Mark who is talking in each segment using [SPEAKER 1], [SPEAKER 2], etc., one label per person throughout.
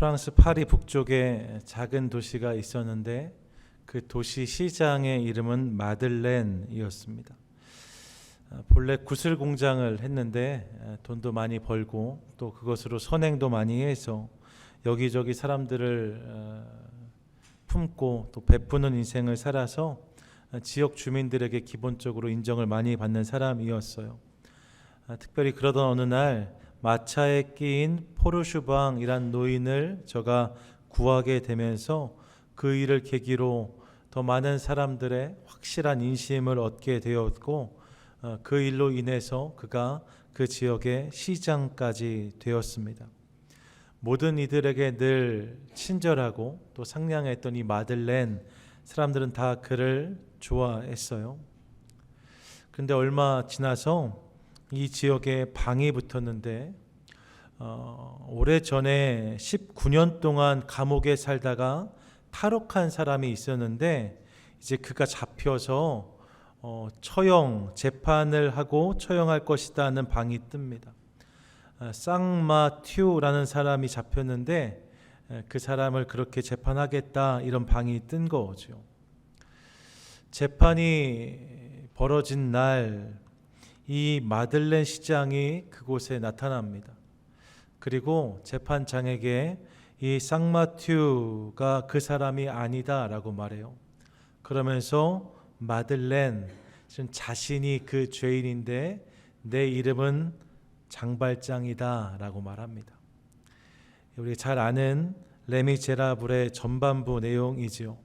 [SPEAKER 1] 프랑스 파리 북쪽에 작은 도시가 있었는데 그 도시 시장의 이름은 마들렌이었습니다. 본래 구슬 공장을 했는데 돈도 많이 벌고 또 그것으로 선행도 많이 해서 여기저기 사람들을 품고 또 베푸는 인생을 살아서 지역 주민들에게 기본적으로 인정을 많이 받는 사람이었어요. 특별히 그러던 어느 날 마차에 끼인 포르슈방이란 노인을 저가 구하게 되면서 그 일을 계기로 더 많은 사람들의 확실한 인심을 얻게 되었고 그 일로 인해서 그가 그 지역의 시장까지 되었습니다. 모든 이들에게 늘 친절하고 또 상냥했던 이 마들렌 사람들은 다 그를 좋아했어요. 그런데 얼마 지나서 이 지역에 방이 붙었는데 오래전에 19년 동안 감옥에 살다가 탈옥한 사람이 있었는데 이제 그가 잡혀서 재판을 하고 처형할 것이다는 방이 뜹니다. 쌍마튜라는 사람이 잡혔는데 그 사람을 그렇게 재판하겠다 이런 방이 뜬 거죠. 재판이 벌어진 날 이 마들렌 시장이 그곳에 나타납니다. 그리고 재판장에게 이 쌍마튜가 그 사람이 아니다라고 말해요. 그러면서 마들렌 자신이 그 죄인인데 내 이름은 장발장이다라고 말합니다. 우리 잘 아는 레미제라블의 전반부 내용이지요.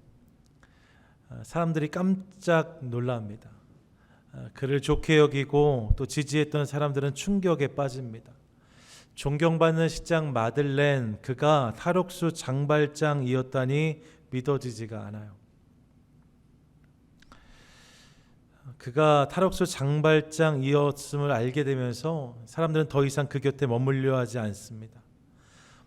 [SPEAKER 1] 사람들이 깜짝 놀랍니다. 그를 좋게 여기고 또 지지했던 사람들은 충격에 빠집니다. 존경받는 시장 마들렌, 그가 탈옥수 장발장이었다니 믿어지지가 않아요. 그가 탈옥수 장발장이었음을 알게 되면서 사람들은 더 이상 그 곁에 머물려 하지 않습니다.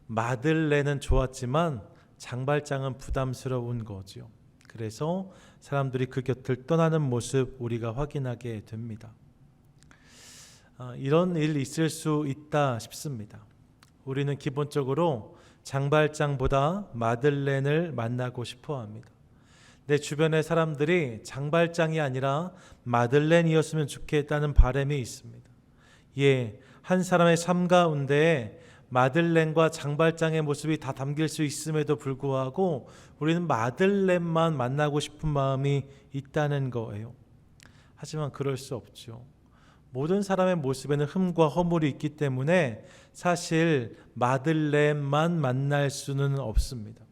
[SPEAKER 1] 마들렌은 좋았지만 장발장은 부담스러운 거죠. 그래서 사람들이 그 곁을 떠나는 모습 우리가 확인하게 됩니다. 이런 일이 있을 수 있다 싶습니다. 우리는 기본적으로 장발장보다 마들렌을 만나고 싶어 합니다. 내 주변의 사람들이 장발장이 아니라 마들렌이었으면 좋겠다는 바람이 있습니다. 한 사람의 삶 가운데 마들렌과 장발장의 모습이 다 담길 수 있음에도 불구하고 우리는 마들렌만 만나고 싶은 마음이 있다는 거예요. 하지만 그럴 수 없죠. 모든 사람의 모습에는 흠과 허물이 있기 때문에 사실 마들렌만 만날 수는 없습니다.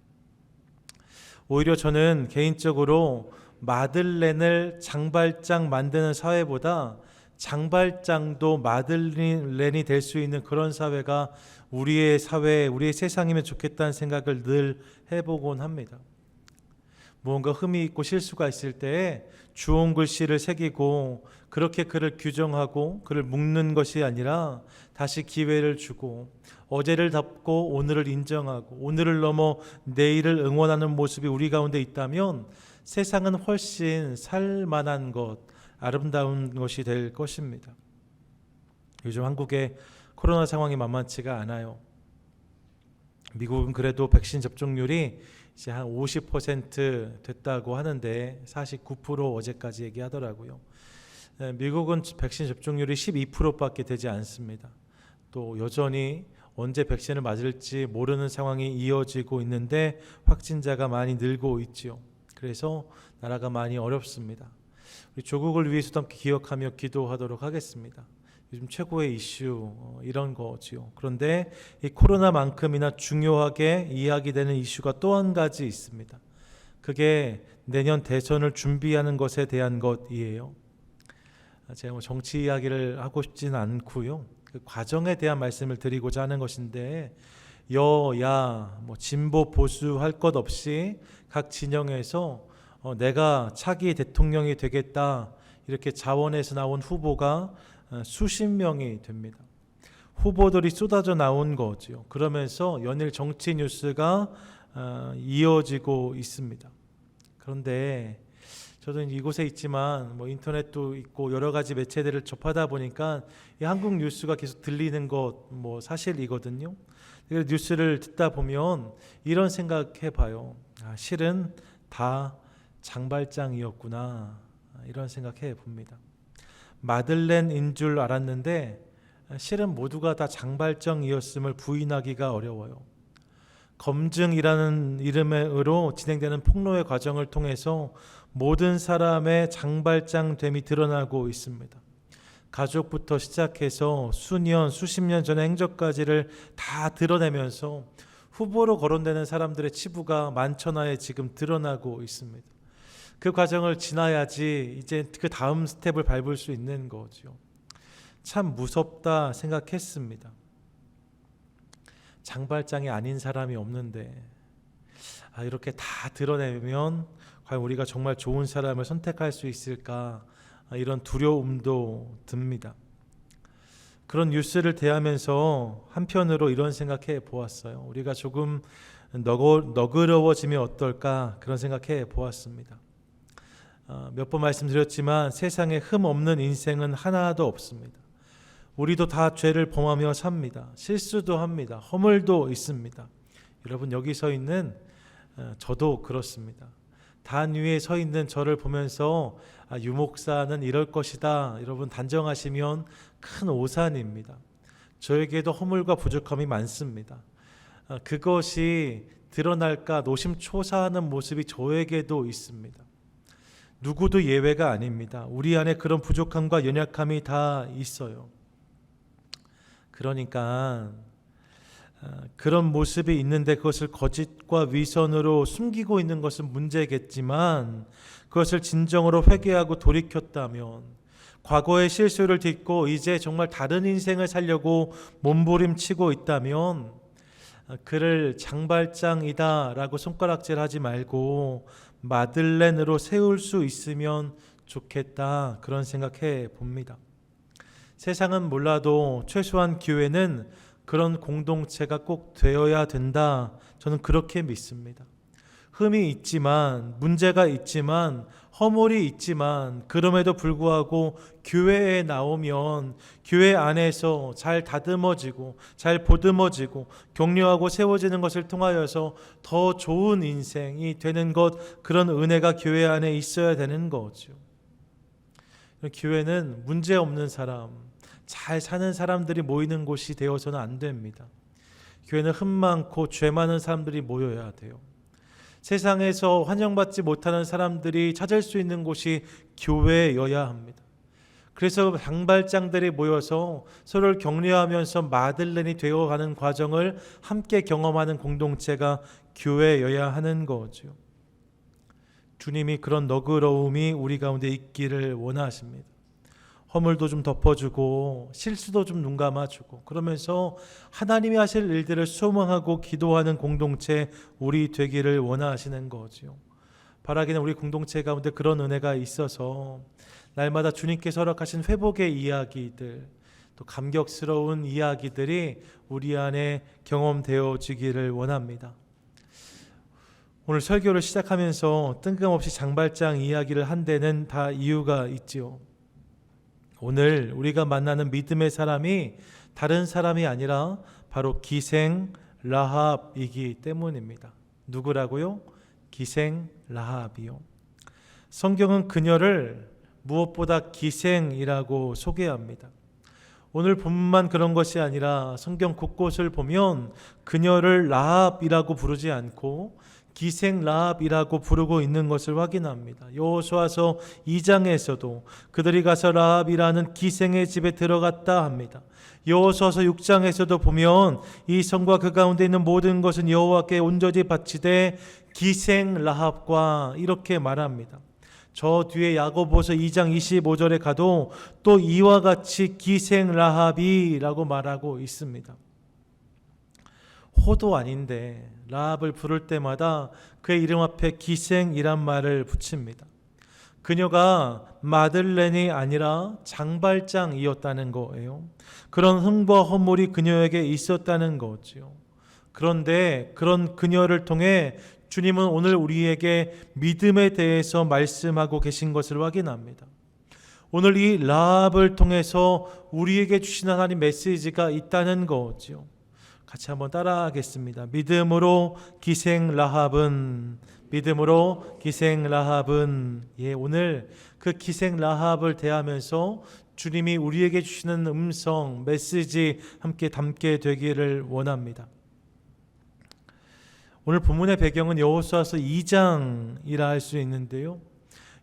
[SPEAKER 1] 오히려 저는 개인적으로 마들렌을 장발장 만드는 사회보다 장발장도 마들렌이 될 수 있는 그런 사회가 우리의 사회, 우리의 세상이면 좋겠다는 생각을 늘 해보곤 합니다. 무언가 흠이 있고 실수가 있을 때에 주홍 글씨를 새기고 그렇게 그를 규정하고 그를 묶는 것이 아니라 다시 기회를 주고 어제를 덮고 오늘을 인정하고 오늘을 넘어 내일을 응원하는 모습이 우리 가운데 있다면 세상은 훨씬 살만한 것, 아름다운 것이 될 것입니다. 요즘 한국의 코로나 상황이 만만치가 않아요. 미국은 그래도 백신 접종률이 이제 한 50% 됐다고 하는데 49% 어제까지 얘기하더라고요. 미국은 백신 접종률이 12%밖에 되지 않습니다. 또 여전히 언제 백신을 맞을지 모르는 상황이 이어지고 있는데 확진자가 많이 늘고 있죠. 그래서 나라가 많이 어렵습니다. 우리 조국을 위해서도 함께 기억하며 기도하도록 하겠습니다. 요즘 최고의 이슈 이런 거지요. 그런데 이 코로나만큼이나 중요하게 이야기되는 이슈가 또 한 가지 있습니다. 그게 내년 대선을 준비하는 것에 대한 것이에요. 제가 정치 이야기를 하고 싶지는 않고요. 그 과정에 대한 말씀을 드리고자 하는 것인데 여야 진보 보수 할 것 없이 각 진영에서 내가 차기 대통령이 되겠다 이렇게 자원해서 나온 후보가 수십 명이 됩니다. 후보들이 쏟아져 나온 거죠. 그러면서 연일 정치 뉴스가 이어지고 있습니다. 그런데 저도 이곳에 있지만 인터넷도 있고 여러 가지 매체들을 접하다 보니까 이 한국 뉴스가 계속 들리는 것 사실이거든요. 뉴스를 듣다 보면 이런 생각해 봐요. 실은 다 장발장이었구나. 이런 생각해 봅니다. 마들렌인 줄 알았는데 실은 모두가 다 장발장이었음을 부인하기가 어려워요. 검증이라는 이름으로 진행되는 폭로의 과정을 통해서 모든 사람의 장발장됨이 드러나고 있습니다. 가족부터 시작해서 수년, 수십 년 전의 행적까지를 다 드러내면서 후보로 거론되는 사람들의 치부가 만천하에 지금 드러나고 있습니다. 그 과정을 지나야지 이제 그 다음 스텝을 밟을 수 있는 거죠. 참 무섭다 생각했습니다. 장발장이 아닌 사람이 없는데 이렇게 다 드러내면 과연 우리가 정말 좋은 사람을 선택할 수 있을까, 이런 두려움도 듭니다. 그런 뉴스를 대하면서 한편으로 이런 생각해 보았어요. 우리가 조금 너그러워지면 어떨까, 그런 생각해 보았습니다. 몇 번 말씀드렸지만 세상에 흠 없는 인생은 하나도 없습니다. 우리도 다 죄를 범하며 삽니다. 실수도 합니다. 허물도 있습니다. 여러분, 여기 서 있는 저도 그렇습니다. 단 위에 서 있는 저를 보면서 유목사는 이럴 것이다, 여러분 단정하시면 큰 오산입니다. 저에게도 허물과 부족함이 많습니다. 그것이 드러날까 노심초사하는 모습이 저에게도 있습니다. 누구도 예외가 아닙니다. 우리 안에 그런 부족함과 연약함이 다 있어요. 그러니까 그런 모습이 있는데 그것을 거짓과 위선으로 숨기고 있는 것은 문제겠지만, 그것을 진정으로 회개하고 돌이켰다면, 과거의 실수를 딛고 이제 정말 다른 인생을 살려고 몸부림치고 있다면, 그를 장발장이다 라고 손가락질하지 말고 마들렌으로 세울 수 있으면 좋겠다, 그런 생각해 봅니다. 세상은 몰라도 최소한 교회는 그런 공동체가 꼭 되어야 된다, 저는 그렇게 믿습니다. 흠이 있지만, 문제가 있지만, 허물이 있지만, 그럼에도 불구하고 교회에 나오면 교회 안에서 잘 다듬어지고 잘 보듬어지고 격려하고 세워지는 것을 통하여서 더 좋은 인생이 되는 것, 그런 은혜가 교회 안에 있어야 되는 거죠. 교회는 문제 없는 사람, 잘 사는 사람들이 모이는 곳이 되어서는 안 됩니다. 교회는 흠 많고 죄 많은 사람들이 모여야 돼요. 세상에서 환영받지 못하는 사람들이 찾을 수 있는 곳이 교회여야 합니다. 그래서 장발장들이 모여서 서로를 격려하면서 마들렌이 되어가는 과정을 함께 경험하는 공동체가 교회여야 하는 거죠. 주님이 그런 너그러움이 우리 가운데 있기를 원하십니다. 허물도 좀 덮어주고 실수도 좀 눈감아주고, 그러면서 하나님이 하실 일들을 소망하고 기도하는 공동체 우리 되기를 원하시는 거죠. 바라기는 우리 공동체 가운데 그런 은혜가 있어서 날마다 주님께서 허락하신 회복의 이야기들, 또 감격스러운 이야기들이 우리 안에 경험되어지기를 원합니다. 오늘 설교를 시작하면서 뜬금없이 장발장 이야기를 한 데는 다 이유가 있지요. 오늘 우리가 만나는 믿음의 사람이 다른 사람이 아니라 바로 기생 라합이기 때문입니다. 누구라고요? 기생 라합이요. 성경은 그녀를 무엇보다 기생이라고 소개합니다. 오늘 본문만 그런 것이 아니라 성경 곳곳을 보면 그녀를 라합이라고 부르지 않고 기생 라합이라고 부르고 있는 것을 확인합니다. 여호수아서 2장에서도 그들이 가서 라합이라는 기생의 집에 들어갔다 합니다. 여호수아서 6장에서도 보면 이 성과 그 가운데 있는 모든 것은 여호와께 온전히 바치되 기생 라합과 이렇게 말합니다. 저 뒤에 야고보서 2장 25절에 가도 또 이와 같이 기생 라합이라고 말하고 있습니다. 호도 아닌데 라합을 부를 때마다 그의 이름 앞에 기생이란 말을 붙입니다. 그녀가 마들렌이 아니라 장발장이었다는 거예요. 그런 흠과 허물이 그녀에게 있었다는 거죠. 그런데 그런 그녀를 통해 주님은 오늘 우리에게 믿음에 대해서 말씀하고 계신 것을 확인합니다. 오늘 이 라합을 통해서 우리에게 주신 하나님 메시지가 있다는 거죠. 같이 한번 따라하겠습니다. 믿음으로 기생 라합은, 믿음으로 기생 라합은. 예, 오늘 그 기생 라합을 대하면서 주님이 우리에게 주시는 음성, 메시지 함께 담게 되기를 원합니다. 오늘 본문의 배경은 여호수아서 2장이라 할 수 있는데요.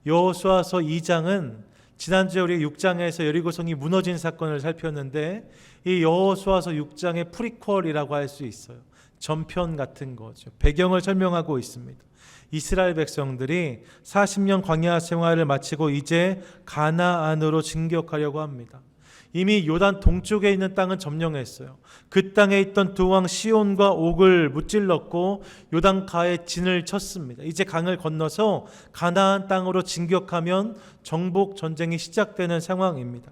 [SPEAKER 1] 여호수아서 2장은 지난주에 우리 6장에서 여리고성이 무너진 사건을 살폈는데, 이 여호수아서 6장의 프리퀄이라고 할 수 있어요. 전편 같은 거죠. 배경을 설명하고 있습니다. 이스라엘 백성들이 40년 광야 생활을 마치고 이제 가나안으로 진격하려고 합니다. 이미 요단 동쪽에 있는 땅은 점령했어요. 그 땅에 있던 두 왕 시온과 옥을 무찔렀고 요단가에 진을 쳤습니다. 이제 강을 건너서 가나안 땅으로 진격하면 정복 전쟁이 시작되는 상황입니다.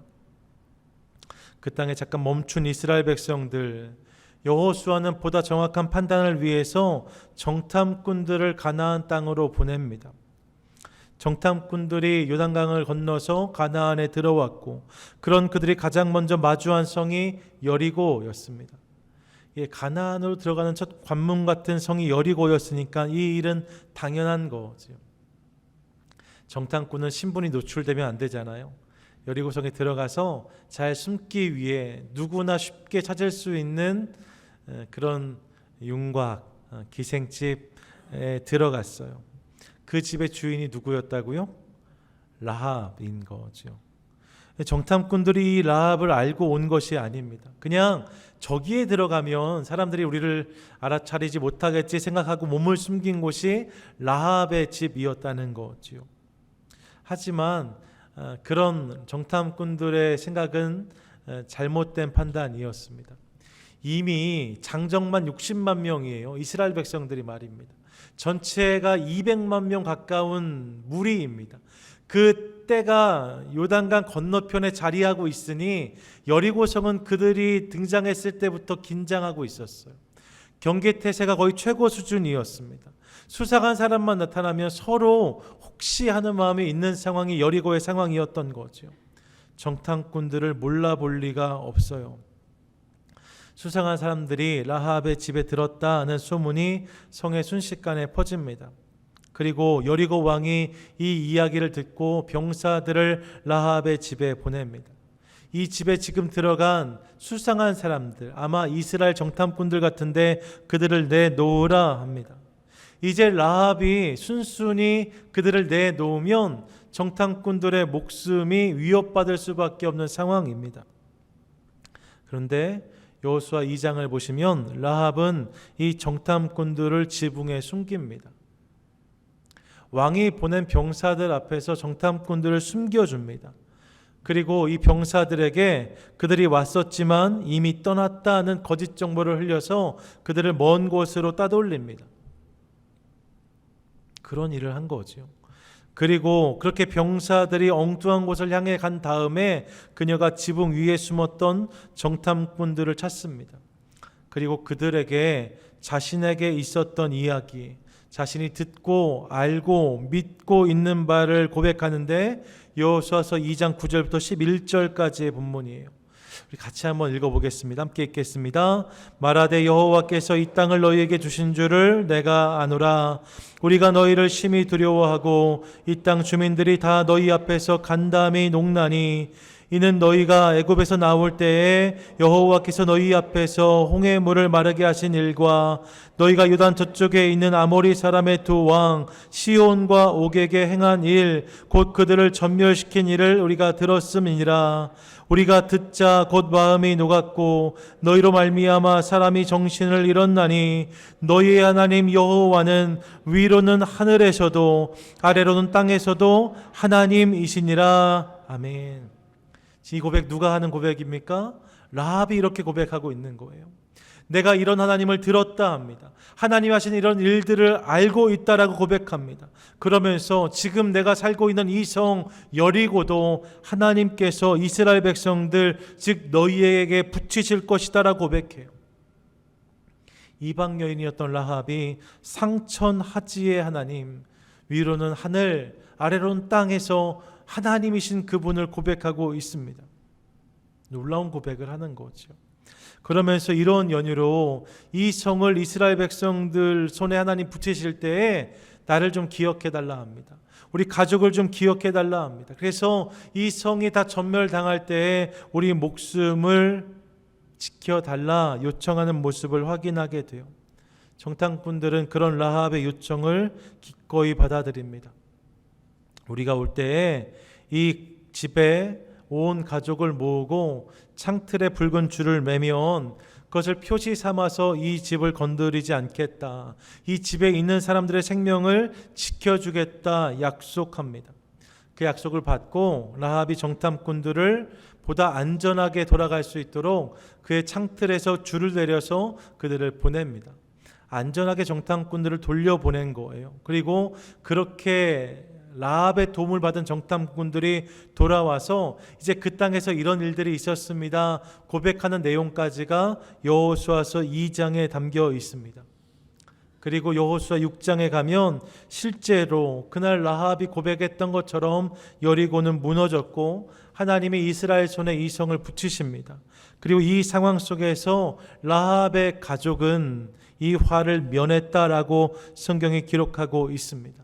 [SPEAKER 1] 그 땅에 잠깐 멈춘 이스라엘 백성들, 여호수아는 보다 정확한 판단을 위해서 정탐꾼들을 가나안 땅으로 보냅니다. 정탐꾼들이 요단강을 건너서 가나안에 들어왔고, 그런 그들이 가장 먼저 마주한 성이 여리고였습니다. 예, 가나안으로 들어가는 첫 관문 같은 성이 여리고였으니까 이 일은 당연한 거죠. 정탐꾼은 신분이 노출되면 안 되잖아요. 여리고성에 들어가서 잘 숨기 위해 누구나 쉽게 찾을 수 있는 그런 윤곽, 기생집에 들어갔어요. 그 집의 주인이 누구였다고요? 라합인 거죠. 정탐꾼들이 이 라합을 알고 온 것이 아닙니다. 그냥 저기에 들어가면 사람들이 우리를 알아차리지 못하겠지 생각하고 몸을 숨긴 곳이 라합의 집이었다는 거죠. 하지만 그런 정탐꾼들의 생각은 잘못된 판단이었습니다. 이미 장정만 60만 명이에요. 이스라엘 백성들이 말입니다. 전체가 200만 명 가까운 무리입니다. 그 때가 요단강 건너편에 자리하고 있으니 여리고성은 그들이 등장했을 때부터 긴장하고 있었어요. 경계태세가 거의 최고 수준이었습니다. 수상한 사람만 나타나면 서로 혹시 하는 마음이 있는 상황이 여리고의 상황이었던 거죠. 정탐꾼들을 몰라볼 리가 없어요. 수상한 사람들이 라합의 집에 들었다는 소문이 성에 순식간에 퍼집니다. 그리고 여리고 왕이 이 이야기를 듣고 병사들을 라합의 집에 보냅니다. 이 집에 지금 들어간 수상한 사람들, 아마 이스라엘 정탐꾼들 같은데 그들을 내놓으라 합니다. 이제 라합이 순순히 그들을 내놓으면 정탐꾼들의 목숨이 위협받을 수밖에 없는 상황입니다. 그런데 여호수아 2장을 보시면 라합은 이 정탐꾼들을 지붕에 숨깁니다. 왕이 보낸 병사들 앞에서 정탐꾼들을 숨겨줍니다. 그리고 이 병사들에게 그들이 왔었지만 이미 떠났다는 거짓 정보를 흘려서 그들을 먼 곳으로 따돌립니다. 그런 일을 한 거죠. 그리고 그렇게 병사들이 엉뚱한 곳을 향해 간 다음에 그녀가 지붕 위에 숨었던 정탐꾼들을 찾습니다. 그리고 그들에게 자신에게 있었던 이야기, 자신이 듣고 알고 믿고 있는 바를 고백하는데 여호수아서 2장 9절부터 11절까지의 본문이에요. 우리 같이 한번 읽어보겠습니다. 함께 읽겠습니다. 말하되 여호와께서 이 땅을 너희에게 주신 줄을 내가 아노라. 우리가 너희를 심히 두려워하고 이 땅 주민들이 다 너희 앞에서 간담이 녹나니 이는 너희가 애굽에서 나올 때에 여호와께서 너희 앞에서 홍해 물을 마르게 하신 일과 너희가 요단 저쪽에 있는 아모리 사람의 두 왕 시온과 옥에게 행한 일 곧 그들을 전멸시킨 일을 우리가 들었음이니라. 우리가 듣자 곧 마음이 녹았고 너희로 말미암아 사람이 정신을 잃었나니 너희의 하나님 여호와는 위로는 하늘에서도 아래로는 땅에서도 하나님이시니라. 아멘. 이 고백 누가 하는 고백입니까? 라합이 이렇게 고백하고 있는 거예요. 내가 이런 하나님을 들었다 합니다. 하나님 하신 이런 일들을 알고 있다라고 고백합니다. 그러면서 지금 내가 살고 있는 이 성 여리고도 하나님께서 이스라엘 백성들 즉 너희에게 붙이실 것이다라고 고백해요. 이방 여인이었던 라합이 상천하지의 하나님, 위로는 하늘 아래로는 땅에서 하나님이신 그분을 고백하고 있습니다. 놀라운 고백을 하는 거죠. 그러면서 이런 연유로 이 성을 이스라엘 백성들 손에 하나님 붙이실 때에 나를 좀 기억해 달라 합니다. 우리 가족을 좀 기억해 달라 합니다. 그래서 이 성이 다 전멸당할 때에 우리 목숨을 지켜달라 요청하는 모습을 확인하게 돼요. 정탐꾼들은 그런 라합의 요청을 기꺼이 받아들입니다. 우리가 올 때에 이 집에 온 가족을 모으고 창틀에 붉은 줄을 매면 그것을 표시 삼아서 이 집을 건드리지 않겠다, 이 집에 있는 사람들의 생명을 지켜주겠다 약속합니다. 그 약속을 받고 라합이 정탐꾼들을 보다 안전하게 돌아갈 수 있도록 그의 창틀에서 줄을 내려서 그들을 보냅니다. 안전하게 정탐꾼들을 돌려보낸 거예요. 그리고 그렇게 라합의 도움을 받은 정탐꾼들이 돌아와서 이제 그 땅에서 이런 일들이 있었습니다 고백하는 내용까지가 여호수아서 2장에 담겨 있습니다. 그리고 여호수아 6장에 가면 실제로 그날 라합이 고백했던 것처럼 여리고는 무너졌고 하나님이 이스라엘 손에 이 성을 붙이십니다. 그리고 이 상황 속에서 라합의 가족은 이 화를 면했다라고 성경이 기록하고 있습니다.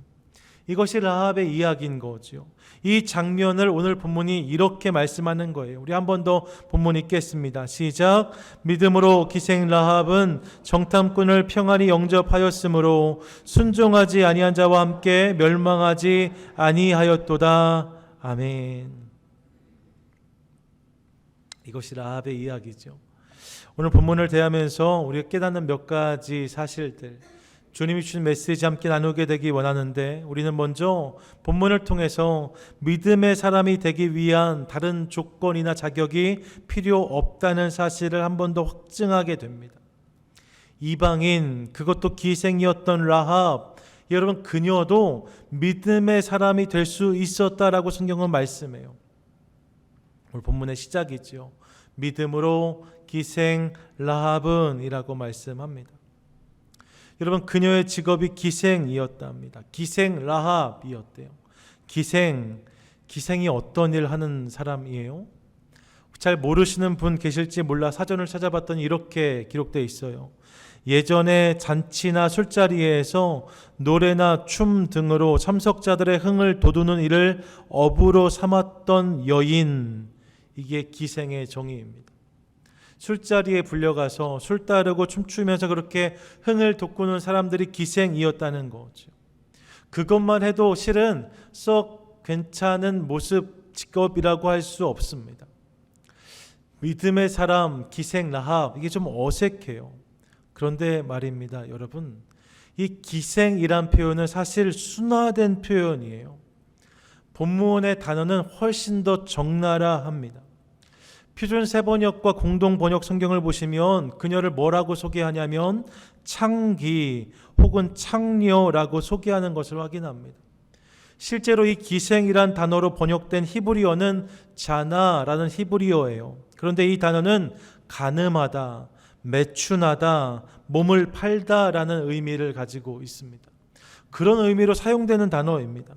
[SPEAKER 1] 이것이 라합의 이야기인 거죠. 이 장면을 오늘 본문이 이렇게 말씀하는 거예요. 우리 한 번 더 본문 읽겠습니다. 시작. 믿음으로 기생 라합은 정탐꾼을 평안히 영접하였으므로 순종하지 아니한 자와 함께 멸망하지 아니하였도다. 아멘. 이것이 라합의 이야기죠. 오늘 본문을 대하면서 우리가 깨닫는 몇 가지 사실들, 주님이 주신 메시지 함께 나누게 되기 원하는데, 우리는 먼저 본문을 통해서 믿음의 사람이 되기 위한 다른 조건이나 자격이 필요 없다는 사실을 한 번 더 확증하게 됩니다. 이방인, 그것도 기생이었던 라합, 여러분 그녀도 믿음의 사람이 될 수 있었다라고 성경은 말씀해요. 오늘 본문의 시작이죠. 믿음으로 기생 라합은 이라고 말씀합니다. 여러분 그녀의 직업이 기생이었답니다. 기생 라합이었대요. 기생이 어떤 일 하는 사람이에요? 잘 모르시는 분 계실지 몰라 사전을 찾아봤더니 이렇게 기록되어 있어요. 예전에 잔치나 술자리에서 노래나 춤 등으로 참석자들의 흥을 돋우는 일을 업으로 삼았던 여인, 이게 기생의 정의입니다. 술자리에 불려가서 술 따르고 춤추면서 그렇게 흥을 돋구는 사람들이 기생이었다는 거죠. 그것만 해도 실은 썩 괜찮은 모습, 직업이라고 할 수 없습니다. 믿음의 사람, 기생 라합, 이게 좀 어색해요. 그런데 말입니다, 여러분, 이 기생이란 표현은 사실 순화된 표현이에요. 본문의 단어는 훨씬 더 적나라합니다. 표준 세번역과 공동 번역 성경을 보시면 그녀를 뭐라고 소개하냐면 창기 혹은 창녀라고 소개하는 것을 확인합니다. 실제로 이 기생이란 단어로 번역된 히브리어는 자나라는 히브리어예요. 그런데 이 단어는 간음하다, 매춘하다, 몸을 팔다라는 의미를 가지고 있습니다. 그런 의미로 사용되는 단어입니다.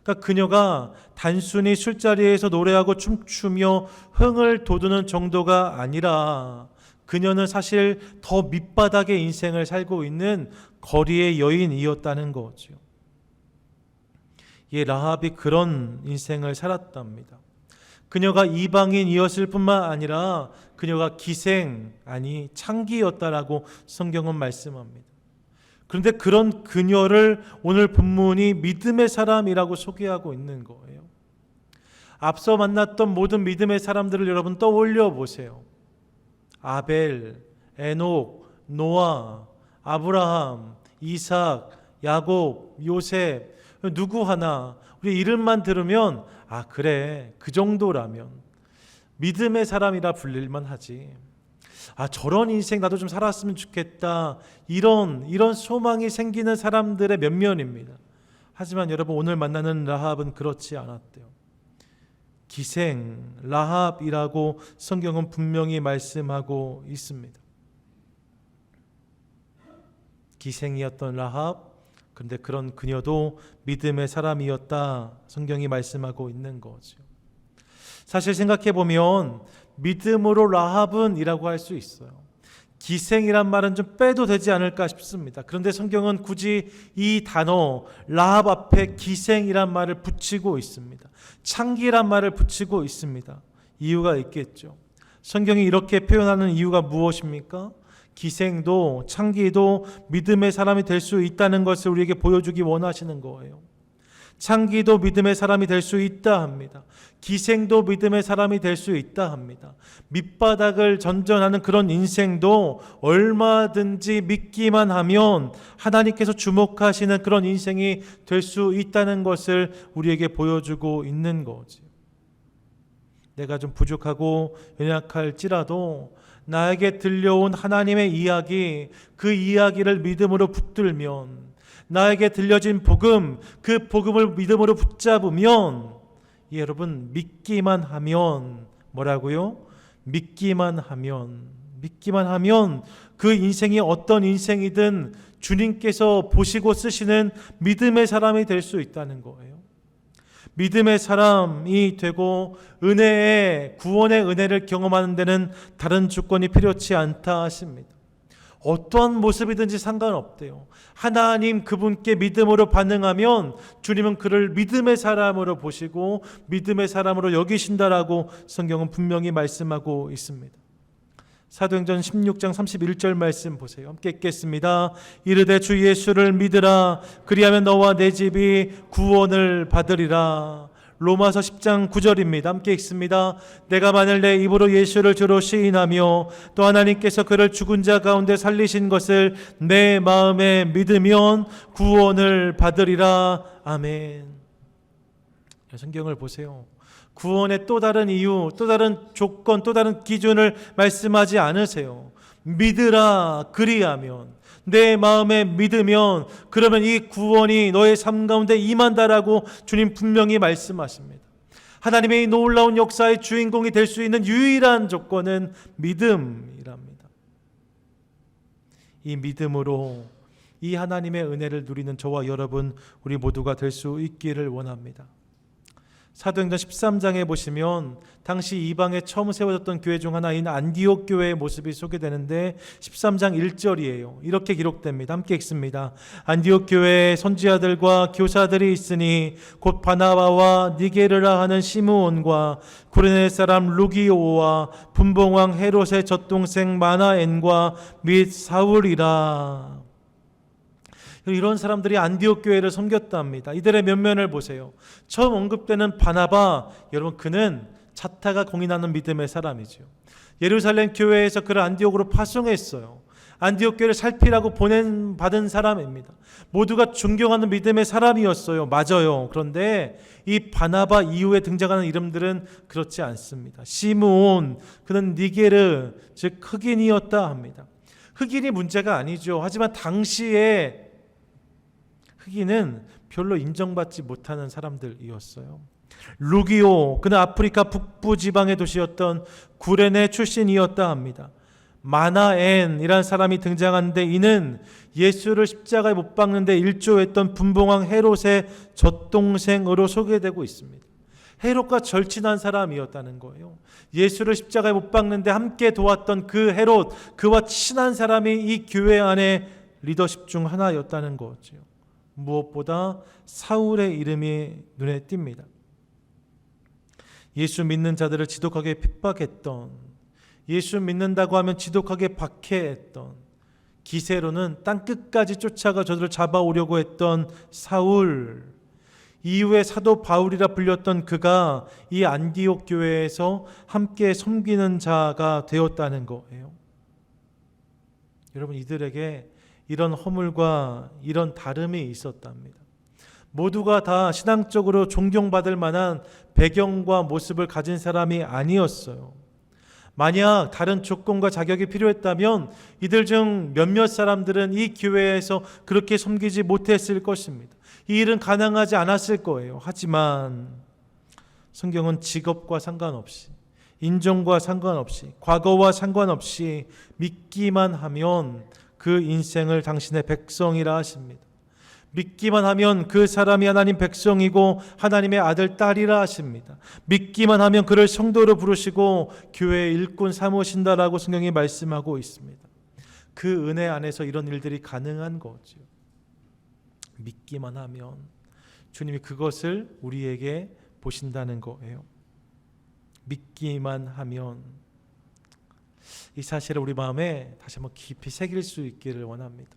[SPEAKER 1] 그러니까 그녀가 단순히 술자리에서 노래하고 춤추며 흥을 돋우는 정도가 아니라 그녀는 사실 더 밑바닥의 인생을 살고 있는 거리의 여인이었다는 거죠. 이 라합이 그런 인생을 살았답니다. 그녀가 이방인이었을 뿐만 아니라 그녀가 기생, 아니 창기였다라고 성경은 말씀합니다. 그런데 그런 그녀를 오늘 본문이 믿음의 사람이라고 소개하고 있는 거예요. 앞서 만났던 모든 믿음의 사람들을 여러분 떠올려 보세요. 아벨, 에녹, 노아, 아브라함, 이삭, 야곱, 요셉, 누구 하나 우리 이름만 들으면 아 그래, 그 정도라면 믿음의 사람이라 불릴만 하지. 아 저런 인생 나도 좀 살았으면 좋겠다, 이런 소망이 생기는 사람들의 면면입니다. 하지만 여러분 오늘 만나는 라합은 그렇지 않았대요. 기생 라합이라고 성경은 분명히 말씀하고 있습니다. 기생이었던 라합, 그런데 그런 그녀도 믿음의 사람이었다 성경이 말씀하고 있는 거죠. 사실 생각해 보면 믿음으로 라합은이라고 할 수 있어요. 기생이란 말은 좀 빼도 되지 않을까 싶습니다. 그런데 성경은 굳이 이 단어 라합 앞에 기생이란 말을 붙이고 있습니다. 창기란 말을 붙이고 있습니다. 이유가 있겠죠. 성경이 이렇게 표현하는 이유가 무엇입니까? 기생도 창기도 믿음의 사람이 될 수 있다는 것을 우리에게 보여주기 원하시는 거예요. 창기도 믿음의 사람이 될 수 있다 합니다. 기생도 믿음의 사람이 될 수 있다 합니다. 밑바닥을 전전하는 그런 인생도 얼마든지 믿기만 하면 하나님께서 주목하시는 그런 인생이 될 수 있다는 것을 우리에게 보여주고 있는 거지. 내가 좀 부족하고 연약할지라도 나에게 들려온 하나님의 이야기, 그 이야기를 믿음으로 붙들면, 나에게 들려진 복음, 그 복음을 믿음으로 붙잡으면, 여러분 믿기만 하면 뭐라고요? 믿기만 하면 그 인생이 어떤 인생이든 주님께서 보시고 쓰시는 믿음의 사람이 될 수 있다는 거예요. 믿음의 사람이 되고 은혜의 구원의 은혜를 경험하는 데는 다른 조건이 필요치 않다 하십니다. 어떠한 모습이든지 상관없대요. 하나님 그분께 믿음으로 반응하면 주님은 그를 믿음의 사람으로 보시고 믿음의 사람으로 여기신다라고 성경은 분명히 말씀하고 있습니다. 사도행전 16장 31절 말씀 보세요. 함께 읽겠습니다. 이르되 주 예수를 믿으라. 그리하면 너와 내 집이 구원을 받으리라. 로마서 10장 9절입니다. 함께 읽습니다. 내가 만일 내 입으로 예수를 주로 시인하며 또 하나님께서 그를 죽은 자 가운데 살리신 것을 내 마음에 믿으면 구원을 받으리라. 아멘. 성경을 보세요. 구원의 또 다른 이유, 또 다른 조건, 또 다른 기준을 말씀하지 않으세요. 믿으라. 그리하면, 내 마음에 믿으면, 그러면 이 구원이 너의 삶 가운데 임한다라고 주님 분명히 말씀하십니다. 하나님의 이 놀라운 역사의 주인공이 될 수 있는 유일한 조건은 믿음이랍니다. 이 믿음으로 이 하나님의 은혜를 누리는 저와 여러분, 우리 모두가 될 수 있기를 원합니다. 사도행전 13장에 보시면 당시 이방에 처음 세워졌던 교회 중 하나인 안디옥 교회의 모습이 소개되는데 13장 1절이에요. 이렇게 기록됩니다. 함께 읽습니다. 안디옥 교회에 선지자들과 교사들이 있으니 곧 바나바와 니게르라 하는 시므온과 구레네 사람 루기오와 분봉왕 헤롯의 젖동생 마나엔과 및 사울이라. 이런 사람들이 안디옥 교회를 섬겼답니다. 이들의 면면을 보세요. 처음 언급되는 바나바, 여러분 그는 자타가 공인하는 믿음의 사람이죠. 예루살렘 교회에서 그를 안디옥으로 파송했어요. 안디옥 교회를 살피라고 받은 사람입니다. 모두가 존경하는 믿음의 사람이었어요. 맞아요. 그런데 이 바나바 이후에 등장하는 이름들은 그렇지 않습니다. 시므온, 그는 니게르, 즉 흑인이었다 합니다. 흑인이 문제가 아니죠. 하지만 당시에 흑인은 별로 인정받지 못하는 사람들이었어요. 루기오, 그는 아프리카 북부 지방의 도시였던 구레네 출신이었다 합니다. 마나엔이라는 사람이 등장하는데 이는 예수를 십자가에 못 박는데 일조했던 분봉왕 헤롯의 젖동생으로 소개되고 있습니다. 헤롯과 절친한 사람이었다는 거예요. 예수를 십자가에 못 박는데 함께 도왔던 그 헤롯, 그와 친한 사람이 이 교회 안에 리더십 중 하나였다는 거죠. 무엇보다 사울의 이름이 눈에 띕니다. 예수 믿는 자들을 지독하게 핍박했던, 예수 믿는다고 하면 지독하게 박해했던, 기세로는 땅끝까지 쫓아가 저들을 잡아오려고 했던 사울, 이후에 사도 바울이라 불렸던 그가 이 안디옥 교회에서 함께 섬기는 자가 되었다는 거예요. 여러분, 이들에게 이런 허물과 이런 다름이 있었답니다. 모두가 다 신앙적으로 존경받을 만한 배경과 모습을 가진 사람이 아니었어요. 만약 다른 조건과 자격이 필요했다면 이들 중 몇몇 사람들은 이 교회에서 그렇게 섬기지 못했을 것입니다. 이 일은 가능하지 않았을 거예요. 하지만 성경은 직업과 상관없이, 인종과 상관없이, 과거와 상관없이 믿기만 하면 그 인생을 당신의 백성이라 하십니다. 믿기만 하면 그 사람이 하나님 백성이고 하나님의 아들, 딸이라 하십니다. 믿기만 하면 그를 성도로 부르시고 교회의 일꾼 삼으신다라고 성경이 말씀하고 있습니다. 그 은혜 안에서 이런 일들이 가능한 거죠. 믿기만 하면 주님이 그것을 우리에게 보신다는 거예요. 믿기만 하면 이 사실을 우리 마음에 다시 한번 깊이 새길 수 있기를 원합니다.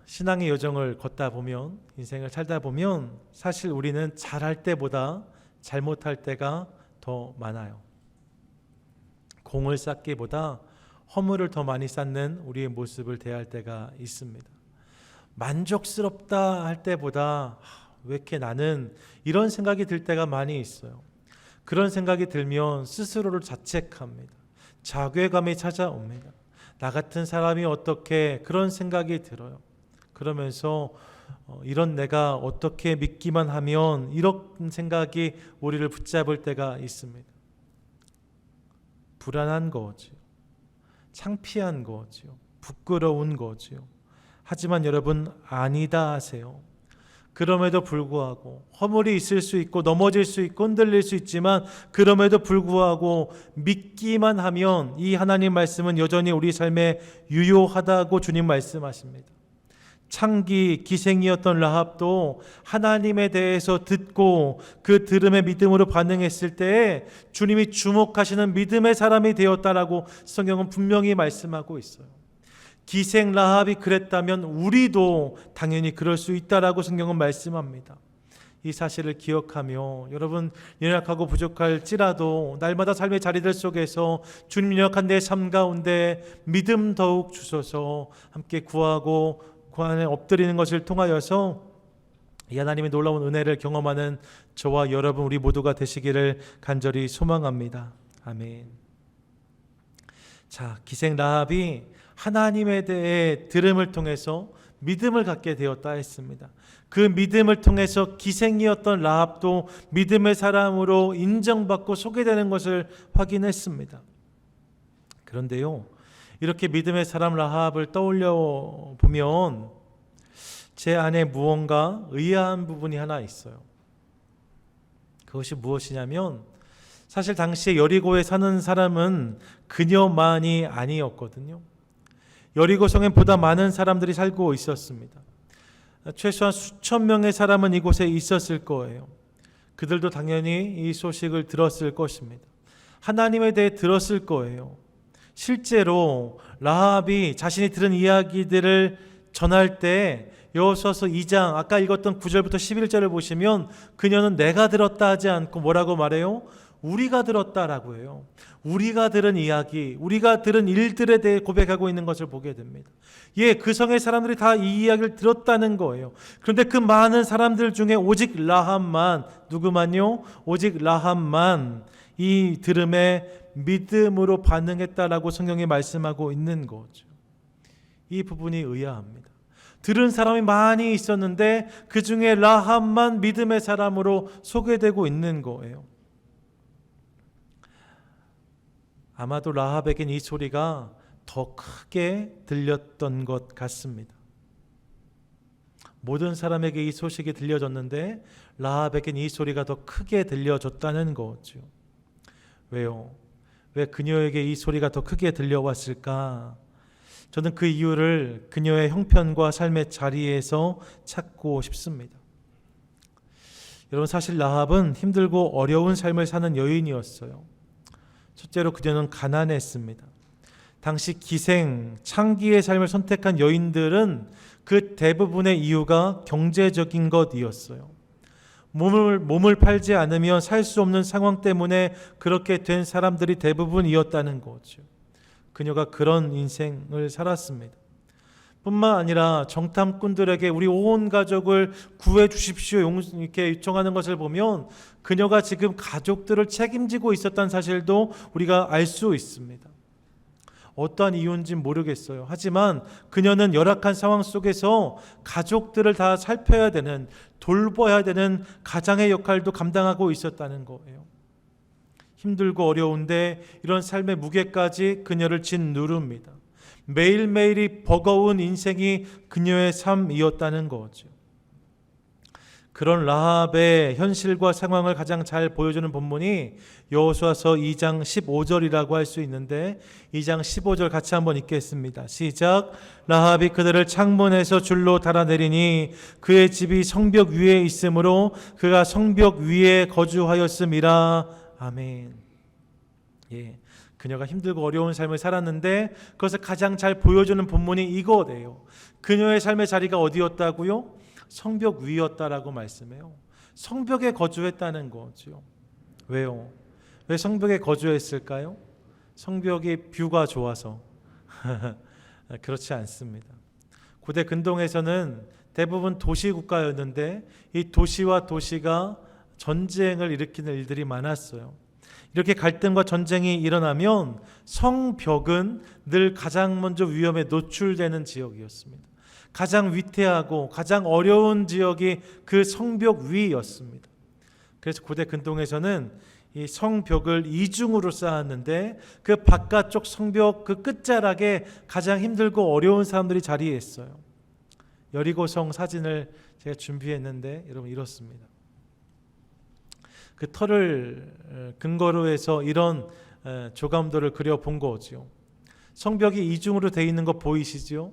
[SPEAKER 1] 신앙의 여정을 걷다 보면, 인생을 살다 보면 사실 우리는 잘할 때보다 잘못할 때가 더 많아요. 공을 쌓기보다 허물을 더 많이 쌓는 우리의 모습을 대할 때가 있습니다. 만족스럽다 할 때보다 왜 이렇게 나는, 이런 생각이 들 때가 많이 있어요. 그런 생각이 들면 스스로를 자책합니다. 자괴감이 찾아옵니다. 나 같은 사람이 어떻게, 그런 생각이 들어요. 그러면서 이런 내가 어떻게 믿기만 하면, 이런 생각이 우리를 붙잡을 때가 있습니다. 불안한 거지요. 창피한 거지요. 부끄러운 거지요. 하지만 여러분, 아니다 하세요. 그럼에도 불구하고 허물이 있을 수 있고 넘어질 수 있고 흔들릴 수 있지만, 그럼에도 불구하고 믿기만 하면 이 하나님 말씀은 여전히 우리 삶에 유효하다고 주님 말씀하십니다. 창기 기생이었던 라합도 하나님에 대해서 듣고 그 들음의 믿음으로 반응했을 때에 주님이 주목하시는 믿음의 사람이 되었다라고 성경은 분명히 말씀하고 있어요. 기생 라합이 그랬다면 우리도 당연히 그럴 수 있다라고 성경은 말씀합니다. 이 사실을 기억하며 여러분, 연약하고 부족할지라도 날마다 삶의 자리들 속에서 주님 연약한 내 삶 가운데 믿음 더욱 주소서, 함께 구하고 그 안에 엎드리는 것을 통하여서 이 하나님의 놀라운 은혜를 경험하는 저와 여러분 우리 모두가 되시기를 간절히 소망합니다. 아멘. 자, 기생 라합이 하나님에 대해 들음을 통해서 믿음을 갖게 되었다 했습니다. 그 믿음을 통해서 기생이었던 라합도 믿음의 사람으로 인정받고 소개되는 것을 확인했습니다. 그런데요, 이렇게 믿음의 사람 라합을 떠올려 보면 제 안에 무언가 의아한 부분이 하나 있어요. 그것이 무엇이냐면, 사실 당시에 여리고에 사는 사람은 그녀만이 아니었거든요. 여리고성에 보다 많은 사람들이 살고 있었습니다. 최소한 수천 명의 사람은 이곳에 있었을 거예요. 그들도 당연히 이 소식을 들었을 것입니다. 하나님에 대해 들었을 거예요. 실제로 라합이 자신이 들은 이야기들을 전할 때 여호수아서 2장 아까 읽었던 9절부터 11절을 보시면 그녀는 내가 들었다 하지 않고 뭐라고 말해요? 우리가 들었다라고 해요. 우리가 들은 이야기, 우리가 들은 일들에 대해 고백하고 있는 것을 보게 됩니다. 예, 그 성의 사람들이 다 이 이야기를 들었다는 거예요. 그런데 그 많은 사람들 중에 오직 라합만, 누구만요? 오직 라합만 이 들음에 믿음으로 반응했다라고 성경이 말씀하고 있는 거죠. 이 부분이 의아합니다. 들은 사람이 많이 있었는데 그 중에 라합만 믿음의 사람으로 소개되고 있는 거예요. 아마도 라합에겐 이 소리가 더 크게 들렸던 것 같습니다. 모든 사람에게 이 소식이 들려졌는데 라합에겐 이 소리가 더 크게 들려졌다는 거죠. 왜요? 왜 그녀에게 이 소리가 더 크게 들려왔을까? 저는 그 이유를 그녀의 형편과 삶의 자리에서 찾고 싶습니다. 여러분, 사실 라합은 힘들고 어려운 삶을 사는 여인이었어요. 첫째로 그녀는 가난했습니다. 당시 기생, 창기의 삶을 선택한 여인들은 그 대부분의 이유가 경제적인 것이었어요. 몸을 팔지 않으면 살 수 없는 상황 때문에 그렇게 된 사람들이 대부분이었다는 거죠. 그녀가 그런 인생을 살았습니다. 뿐만 아니라 정탐꾼들에게 우리 온 가족을 구해 주십시오 이렇게 요청하는 것을 보면 그녀가 지금 가족들을 책임지고 있었다는 사실도 우리가 알 수 있습니다. 어떠한 이유인지는 모르겠어요. 하지만 그녀는 열악한 상황 속에서 가족들을 다 살펴야 되는, 돌봐야 되는 가장의 역할도 감당하고 있었다는 거예요. 힘들고 어려운데 이런 삶의 무게까지 그녀를 짓누릅니다. 매일매일이 버거운 인생이 그녀의 삶이었다는 거죠. 그런 라합의 현실과 상황을 가장 잘 보여주는 본문이 여호수아서 2장 15절이라고 할 수 있는데 2장 15절 같이 한번 읽겠습니다. 시작. 라합이 그들을 창문에서 줄로 달아내리니 그의 집이 성벽 위에 있으므로 그가 성벽 위에 거주하였음이라. 아멘. 예, 그녀가 힘들고 어려운 삶을 살았는데 그것을 가장 잘 보여주는 본문이 이거예요. 그녀의 삶의 자리가 어디였다고요? 성벽 위였다라고 말씀해요. 성벽에 거주했다는 거죠. 왜요? 왜 성벽에 거주했을까요? 성벽이 뷰가 좋아서 그렇지 않습니다. 고대 근동에서는 대부분 도시 국가였는데 이 도시와 도시가 전쟁을 일으키는 일들이 많았어요. 이렇게 갈등과 전쟁이 일어나면 성벽은 늘 가장 먼저 위험에 노출되는 지역이었습니다. 가장 위태하고 가장 어려운 지역이 그 성벽 위였습니다. 그래서 고대 근동에서는 이 성벽을 이중으로 쌓았는데 그 바깥쪽 성벽 그 끝자락에 가장 힘들고 어려운 사람들이 자리했어요. 여리고성 사진을 제가 준비했는데 여러분 이렇습니다. 그 터를 근거로 해서 이런 조감도를 그려본 거죠. 성벽이 이중으로 되어 있는 거 보이시죠?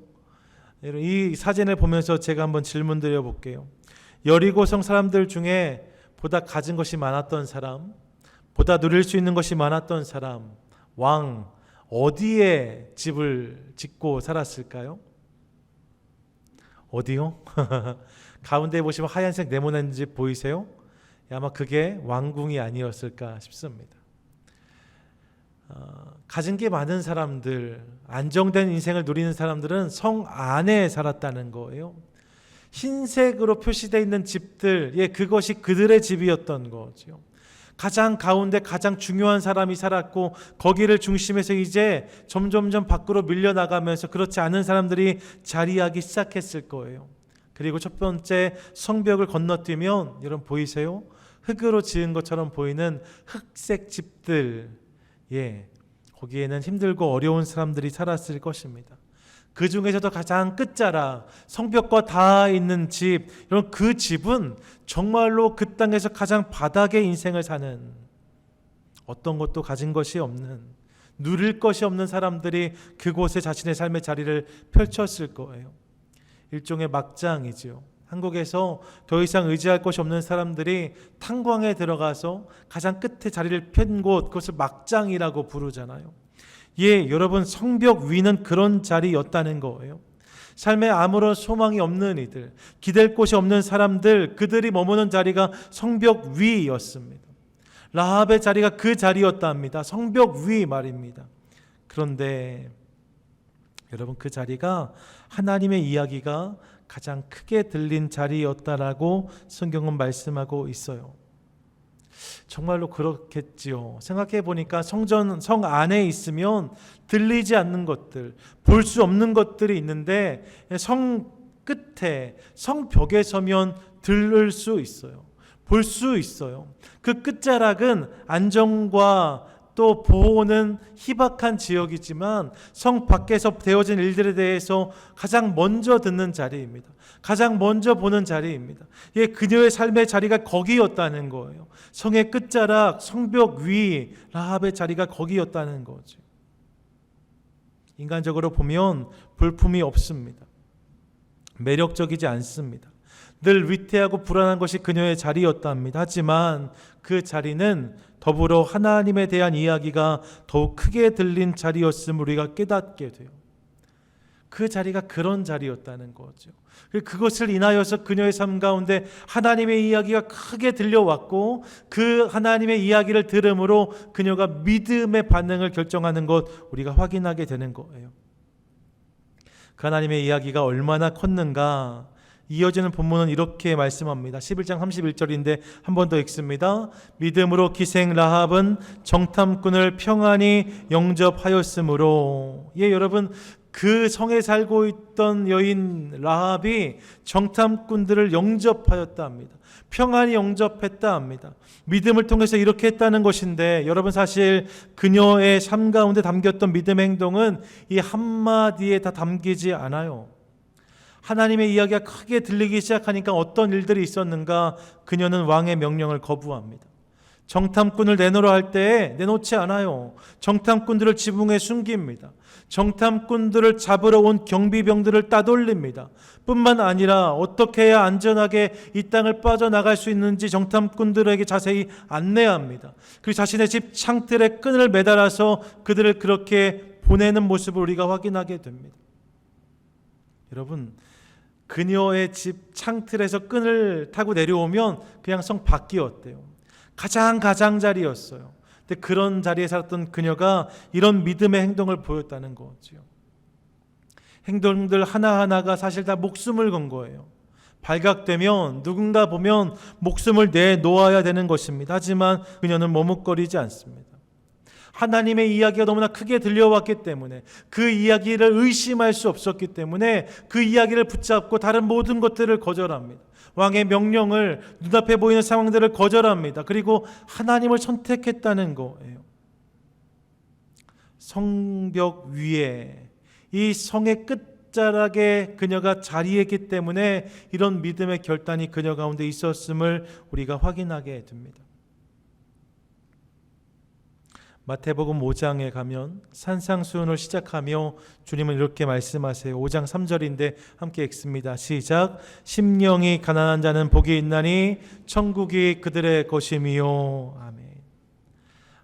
[SPEAKER 1] 이 사진을 보면서 제가 한번 질문 드려볼게요. 여리고성 사람들 중에 보다 가진 것이 많았던 사람, 보다 누릴 수 있는 것이 많았던 사람, 왕, 어디에 집을 짓고 살았을까요? 어디요? 가운데 보시면 하얀색 네모난 집 보이세요? 아마 그게 왕궁이 아니었을까 싶습니다. 가진 게 많은 사람들, 안정된 인생을 누리는 사람들은 성 안에 살았다는 거예요. 흰색으로 표시되어 있는 집들, 예, 그것이 그들의 집이었던 거죠. 가장 가운데 가장 중요한 사람이 살았고 거기를 중심에서 이제 점점점 밖으로 밀려나가면서 그렇지 않은 사람들이 자리하기 시작했을 거예요. 그리고 첫 번째 성벽을 건너뛰면 여러분 보이세요? 흙으로 지은 것처럼 보이는 흑색 집들, 예, 거기에는 힘들고 어려운 사람들이 살았을 것입니다. 그 중에서도 가장 끝자락 성벽과 닿아 있는 집, 이런 그 집은 정말로 그 땅에서 가장 바닥의 인생을 사는, 어떤 것도 가진 것이 없는, 누릴 것이 없는 사람들이 그곳에 자신의 삶의 자리를 펼쳤을 거예요. 일종의 막장이지요. 한국에서 더 이상 의지할 것이 없는 사람들이 탄광에 들어가서 가장 끝에 자리를 편 곳, 그것을 막장이라고 부르잖아요. 예, 여러분, 성벽 위는 그런 자리였다는 거예요. 삶에 아무런 소망이 없는 이들, 기댈 곳이 없는 사람들, 그들이 머무는 자리가 성벽 위였습니다. 라합의 자리가 그 자리였답니다. 성벽 위 말입니다. 그런데 여러분, 그 자리가 하나님의 이야기가 가장 크게 들린 자리였다라고 성경은 말씀하고 있어요. 정말로 그렇겠지요. 생각해 보니까 성 안에 있으면 들리지 않는 것들, 볼 수 없는 것들이 있는데 성 끝에 성벽에 서면 들을 수 있어요. 볼 수 있어요. 그 끝자락은 안정과 또 보호는 희박한 지역이지만 성 밖에서 되어진 일들에 대해서 가장 먼저 듣는 자리입니다. 가장 먼저 보는 자리입니다. 예, 그녀의 삶의 자리가 거기였다는 거예요. 성의 끝자락, 성벽 위, 라합의 자리가 거기였다는 거죠. 인간적으로 보면 볼품이 없습니다. 매력적이지 않습니다. 늘 위태하고 불안한 것이 그녀의 자리였답니다. 하지만 그 자리는 더불어 하나님에 대한 이야기가 더욱 크게 들린 자리였음을 우리가 깨닫게 돼요. 그 자리가 그런 자리였다는 거죠. 그것을 인하여서 그녀의 삶 가운데 하나님의 이야기가 크게 들려왔고 그 하나님의 이야기를 들음으로 그녀가 믿음의 반응을 결정하는 것 우리가 확인하게 되는 거예요. 그 하나님의 이야기가 얼마나 컸는가. 이어지는 본문은 이렇게 말씀합니다. 11장 31절인데 한 번 더 읽습니다. 믿음으로 기생 라합은 정탐꾼을 평안히 영접하였으므로. 예, 여러분, 그 성에 살고 있던 여인 라합이 정탐꾼들을 영접하였다 합니다. 평안히 영접했다 합니다. 믿음을 통해서 이렇게 했다는 것인데, 여러분 사실 그녀의 삶 가운데 담겼던 믿음의 행동은 이 한마디에 다 담기지 않아요. 하나님의 이야기가 크게 들리기 시작하니까 어떤 일들이 있었는가? 그녀는 왕의 명령을 거부합니다. 정탐꾼을 내놓으라 할 때에 내놓지 않아요. 정탐꾼들을 지붕에 숨깁니다. 정탐꾼들을 잡으러 온 경비병들을 따돌립니다. 뿐만 아니라 어떻게 해야 안전하게 이 땅을 빠져나갈 수 있는지 정탐꾼들에게 자세히 안내합니다. 그리고 자신의 집 창틀에 끈을 매달아서 그들을 그렇게 보내는 모습을 우리가 확인하게 됩니다. 여러분, 그녀의 집 창틀에서 끈을 타고 내려오면 그냥 성 밖이었대요. 가장자리였어요. 근데 그런 자리에 살았던 그녀가 이런 믿음의 행동을 보였다는 거죠. 행동들 하나하나가 사실 다 목숨을 건 거예요. 발각되면 누군가 보면 목숨을 내놓아야 되는 것입니다. 하지만 그녀는 머뭇거리지 않습니다. 하나님의 이야기가 너무나 크게 들려왔기 때문에, 그 이야기를 의심할 수 없었기 때문에 그 이야기를 붙잡고 다른 모든 것들을 거절합니다. 왕의 명령을, 눈앞에 보이는 상황들을 거절합니다. 그리고 하나님을 선택했다는 거예요. 성벽 위에, 이 성의 끝자락에 그녀가 자리했기 때문에 이런 믿음의 결단이 그녀 가운데 있었음을 우리가 확인하게 됩니다. 마태복음 5장에 가면 산상수훈을 시작하며 주님은 이렇게 말씀하세요. 5장 3절인데 함께 읽습니다. 시작. 심령이 가난한 자는 복이 있나니 천국이 그들의 것이미요. 아멘.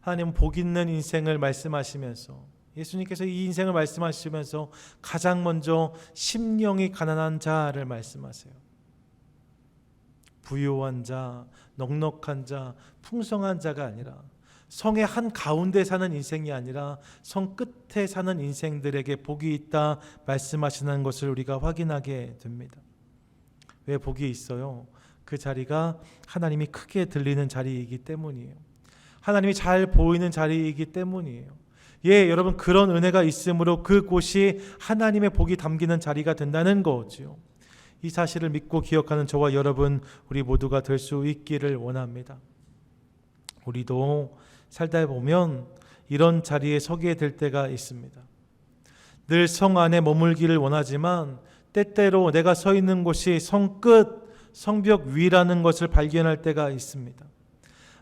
[SPEAKER 1] 하나님은 복 있는 인생을 말씀하시면서, 예수님께서 이 인생을 말씀하시면서 가장 먼저 심령이 가난한 자를 말씀하세요. 부유한 자, 넉넉한 자, 풍성한 자가 아니라 성의 한 가운데 사는 인생이 아니라 성 끝에 사는 인생들에게 복이 있다 말씀하시는 것을 우리가 확인하게 됩니다. 왜 복이 있어요? 그 자리가 하나님이 크게 들리는 자리이기 때문이에요. 하나님이 잘 보이는 자리이기 때문이에요. 예, 여러분, 그런 은혜가 있으므로 그곳이 하나님의 복이 담기는 자리가 된다는 거죠. 이 사실을 믿고 기억하는 저와 여러분, 우리 모두가 될 수 있기를 원합니다. 우리도 살다 보면 이런 자리에 서게 될 때가 있습니다. 늘 성 안에 머물기를 원하지만 때때로 내가 서 있는 곳이 성 끝, 성벽 위라는 것을 발견할 때가 있습니다.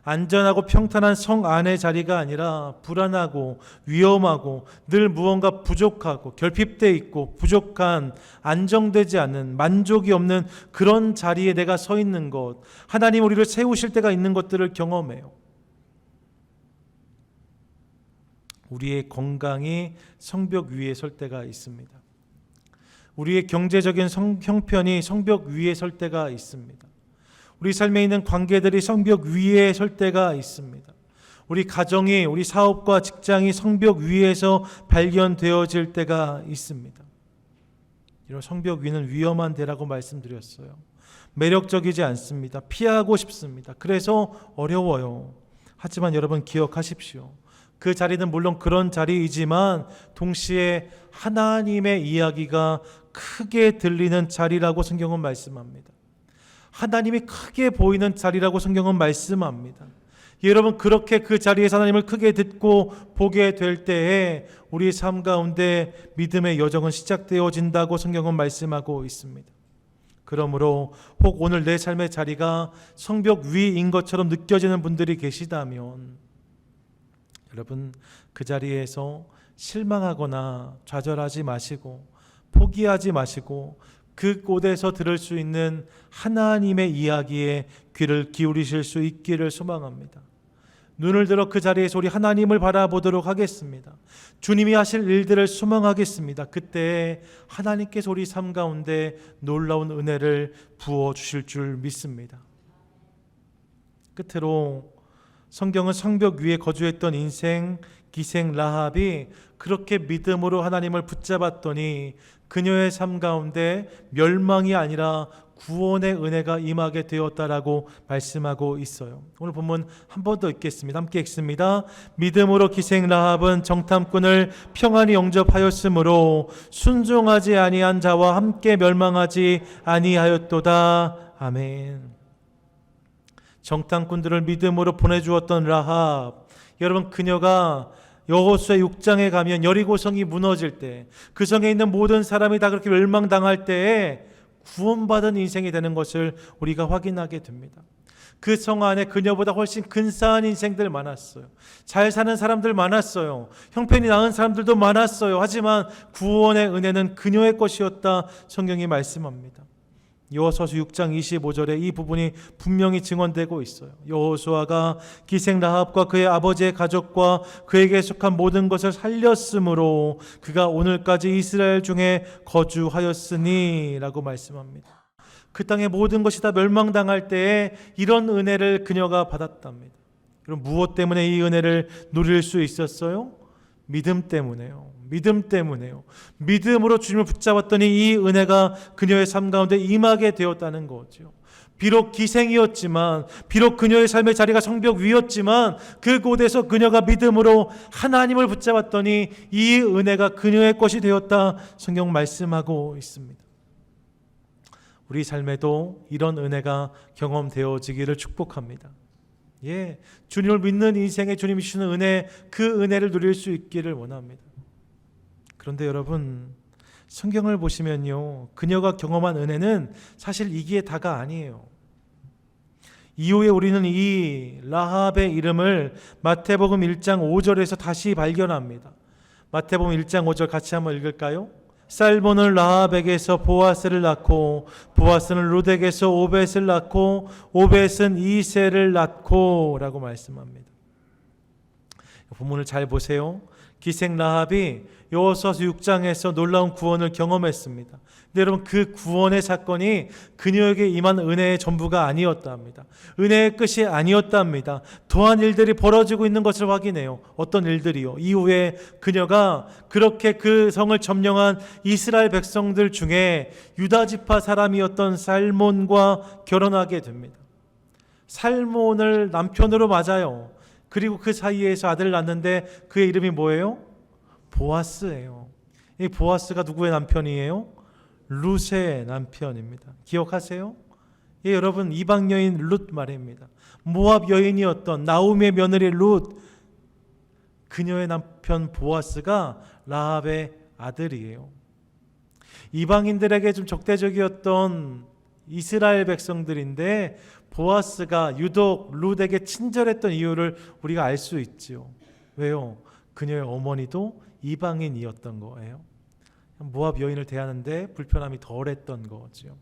[SPEAKER 1] 안전하고 평탄한 성 안의 자리가 아니라 불안하고 위험하고 늘 무언가 부족하고 결핍되어 있고 부족한, 안정되지 않은, 만족이 없는 그런 자리에 내가 서 있는 것, 하나님 우리를 세우실 때가 있는 것들을 경험해요. 우리의 건강이 성벽 위에 설 때가 있습니다. 우리의 경제적인 형편이 성벽 위에 설 때가 있습니다. 우리 삶에 있는 관계들이 성벽 위에 설 때가 있습니다. 우리 가정이, 우리 사업과 직장이 성벽 위에서 발견되어질 때가 있습니다. 이런 성벽 위는 위험한 데라고 말씀드렸어요. 매력적이지 않습니다. 피하고 싶습니다. 그래서 어려워요. 하지만 여러분 기억하십시오. 그 자리는 물론 그런 자리이지만 동시에 하나님의 이야기가 크게 들리는 자리라고 성경은 말씀합니다. 하나님이 크게 보이는 자리라고 성경은 말씀합니다. 여러분, 그렇게 그 자리에서 하나님을 크게 듣고 보게 될 때에 우리의 삶 가운데 믿음의 여정은 시작되어진다고 성경은 말씀하고 있습니다. 그러므로 혹 오늘 내 삶의 자리가 성벽 위인 것처럼 느껴지는 분들이 계시다면 여러분, 그 자리에서 실망하거나 좌절하지 마시고 포기하지 마시고 그곳에서 들을 수 있는 하나님의 이야기에 귀를 기울이실 수 있기를 소망합니다. 눈을 들어 그 자리에서 우리 하나님을 바라보도록 하겠습니다. 주님이 하실 일들을 소망하겠습니다. 그때 하나님께서 우리 삶 가운데 놀라운 은혜를 부어주실 줄 믿습니다. 끝으로 성경은 성벽 위에 거주했던 인생 기생 라합이 그렇게 믿음으로 하나님을 붙잡았더니 그녀의 삶 가운데 멸망이 아니라 구원의 은혜가 임하게 되었다라고 말씀하고 있어요. 오늘 본문 한 번 더 읽겠습니다. 함께 읽습니다. 믿음으로 기생 라합은 정탐꾼을 평안히 영접하였으므로 순종하지 아니한 자와 함께 멸망하지 아니하였도다. 아멘. 정탐꾼들을 믿음으로 보내주었던 라합, 여러분, 그녀가 여호수아 6장에 가면 여리고성이 무너질 때, 그 성에 있는 모든 사람이 다 그렇게 멸망당할 때에 구원받은 인생이 되는 것을 우리가 확인하게 됩니다. 그 성 안에 그녀보다 훨씬 근사한 인생들 많았어요. 잘 사는 사람들 많았어요. 형편이 나은 사람들도 많았어요. 하지만 구원의 은혜는 그녀의 것이었다, 성경이 말씀합니다. 여호수아서 6장 25절에 이 부분이 분명히 증언되고 있어요. 여호수아가 기생 라합과 그의 아버지의 가족과 그에게 속한 모든 것을 살렸으므로 그가 오늘까지 이스라엘 중에 거주하였으니 라고 말씀합니다. 그 땅의 모든 것이 다 멸망당할 때에 이런 은혜를 그녀가 받았답니다. 그럼 무엇 때문에 이 은혜를 누릴 수 있었어요? 믿음 때문에요. 믿음 때문에요. 믿음으로 주님을 붙잡았더니 이 은혜가 그녀의 삶 가운데 임하게 되었다는 거죠. 비록 기생이었지만, 비록 그녀의 삶의 자리가 성벽 위였지만, 그곳에서 그녀가 믿음으로 하나님을 붙잡았더니 이 은혜가 그녀의 것이 되었다, 성경 말씀하고 있습니다. 우리 삶에도 이런 은혜가 경험되어지기를 축복합니다. 주님을 믿는 인생에 주님이 주시는 은혜, 그 은혜를 누릴 수 있기를 원합니다. 그런데 여러분, 성경을 보시면요, 그녀가 경험한 은혜는 사실 이게 다가 아니에요. 이후에 우리는 이 라합의 이름을 마태복음 1장 5절에서 다시 발견합니다. 마태복음 1장 5절 같이 한번 읽을까요? 살몬은 라합에게서 보아스를 낳고, 보아스는 룻에게서 오벳을 낳고, 오벳은 이새를 낳고 라고 말씀합니다. 본문을 잘 보세요. 기생 라합이 여호수아서 6장에서 놀라운 구원을 경험했습니다. 근데 여러분, 그 구원의 사건이 그녀에게 임한 은혜의 전부가 아니었답니다. 은혜의 끝이 아니었답니다. 더한 일들이 벌어지고 있는 것을 확인해요. 어떤 일들이요? 이후에 그녀가 그렇게 그 성을 점령한 이스라엘 백성들 중에 유다 지파 사람이었던 살몬과 결혼하게 됩니다. 살몬을 남편으로 맞아요. 그리고 그 사이에서 아들을 낳는데 그의 이름이 뭐예요? 보아스예요. 이 보아스가 누구의 남편이에요? 룻의 남편입니다. 기억하세요? 여러분, 이방 여인 룻 말입니다. 모압 여인이었던 나오미의 며느리 룻, 그녀의 남편 보아스가 라합의 아들이에요. 이방인들에게 좀 적대적이었던 이스라엘 백성들인데 보아스가 유독 룻에게 친절했던 이유를 우리가 알 수 있죠. 왜요? 그녀의 어머니도 이방인이었던 거예요. 모압 여인을 대하는데 불편함이 덜했던 거죠.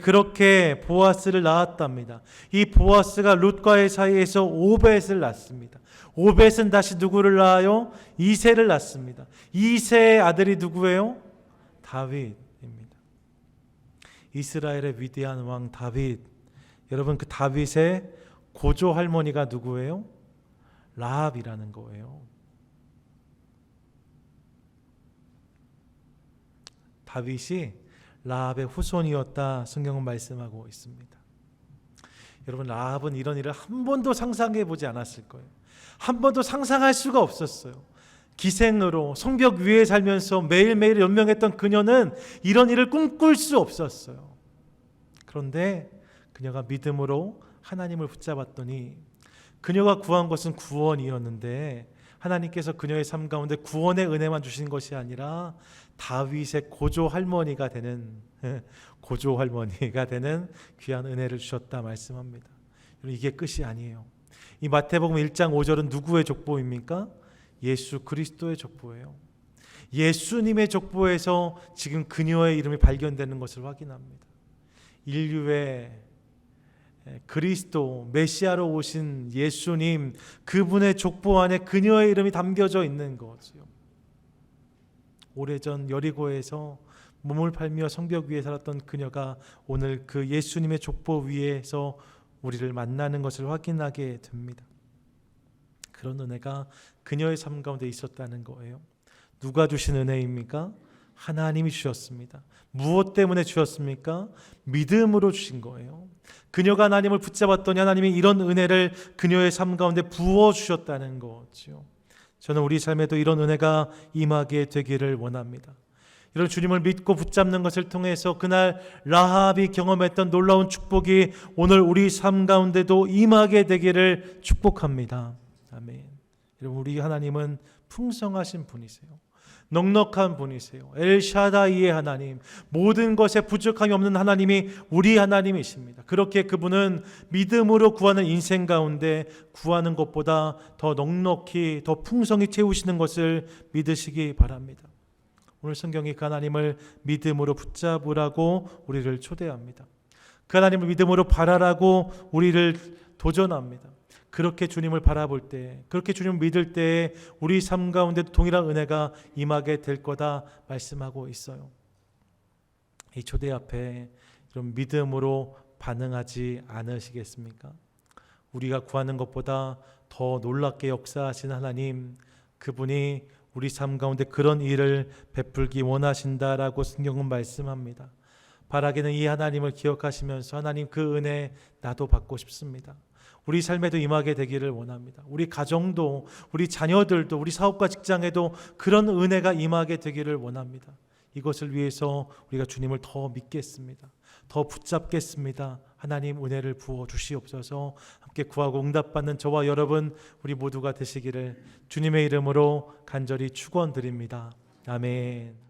[SPEAKER 1] 그렇게 보아스를 낳았답니다. 이 보아스가 룻과의 사이에서 오벳을 낳습니다. 오벳은 다시 누구를 낳아요? 이새를 낳습니다. 이새의 아들이 누구예요? 다윗입니다. 이스라엘의 위대한 왕 다윗. 여러분, 그 다윗의 고조 할머니가 누구예요? 라합이라는 거예요. 다윗이 라합의 후손이었다, 성경은 말씀하고 있습니다. 여러분, 라합은 이런 일을 한 번도 상상해 보지 않았을 거예요. 한 번도 상상할 수가 없었어요. 기생으로 성벽 위에 살면서 매일매일 연명했던 그녀는 이런 일을 꿈꿀 수 없었어요. 그런데 그녀가 믿음으로 하나님을 붙잡았더니, 그녀가 구한 것은 구원이었는데 하나님께서 그녀의 삶 가운데 구원의 은혜만 주신 것이 아니라 다윗의 고조 할머니가 되는 귀한 은혜를 주셨다 말씀합니다. 이게 끝이 아니에요. 이 마태복음 1장 5절은 누구의 족보입니까? 예수 그리스도의 족보예요. 예수님의 족보에서 지금 그녀의 이름이 발견되는 것을 확인합니다. 인류의 그리스도 메시아로 오신 예수님, 그분의 족보 안에 그녀의 이름이 담겨져 있는 거죠. 오래전 여리고에서 몸을 팔며 성벽 위에 살았던 그녀가 오늘 그 예수님의 족보 위에서 우리를 만나는 것을 확인하게 됩니다. 그런 은혜가 그녀의 삶 가운데 있었다는 거예요. 누가 주신 은혜입니까? 하나님이 주셨습니다. 무엇 때문에 주셨습니까? 믿음으로 주신 거예요. 그녀가 하나님을 붙잡았더니 하나님이 이런 은혜를 그녀의 삶 가운데 부어주셨다는 거죠. 저는 우리 삶에도 이런 은혜가 임하게 되기를 원합니다. 이런 주님을 믿고 붙잡는 것을 통해서 그날 라합이 경험했던 놀라운 축복이 오늘 우리 삶 가운데도 임하게 되기를 축복합니다. 아멘. 여러분, 우리 하나님은 풍성하신 분이세요. 넉넉한 분이세요. 엘샤다이의 하나님, 모든 것에 부족함이 없는 하나님이 우리 하나님이십니다. 그렇게 그분은 믿음으로 구하는 인생 가운데 구하는 것보다 더 넉넉히 더 풍성히 채우시는 것을 믿으시기 바랍니다. 오늘 성경이 그 하나님을 믿음으로 붙잡으라고 우리를 초대합니다. 그 하나님을 믿음으로 바라라고 우리를 도전합니다. 그렇게 주님을 바라볼 때, 그렇게 주님을 믿을 때 우리 삶 가운데 동일한 은혜가 임하게 될 거다 말씀하고 있어요. 이 초대 앞에 좀 믿음으로 반응하지 않으시겠습니까? 우리가 구하는 것보다 더 놀랍게 역사하신 하나님, 그분이 우리 삶 가운데 그런 일을 베풀기 원하신다라고 성경은 말씀합니다. 바라기는 이 하나님을 기억하시면서 하나님 그 은혜 나도 받고 싶습니다. 우리 삶에도 임하게 되기를 원합니다. 우리 가정도, 우리 자녀들도, 우리 사업과 직장에도 그런 은혜가 임하게 되기를 원합니다. 이것을 위해서 우리가 주님을 더 믿겠습니다. 더 붙잡겠습니다. 하나님 은혜를 부어 주시옵소서. 함께 구하고 응답받는 저와 여러분 우리 모두가 되시기를 주님의 이름으로 간절히 축원드립니다. 아멘.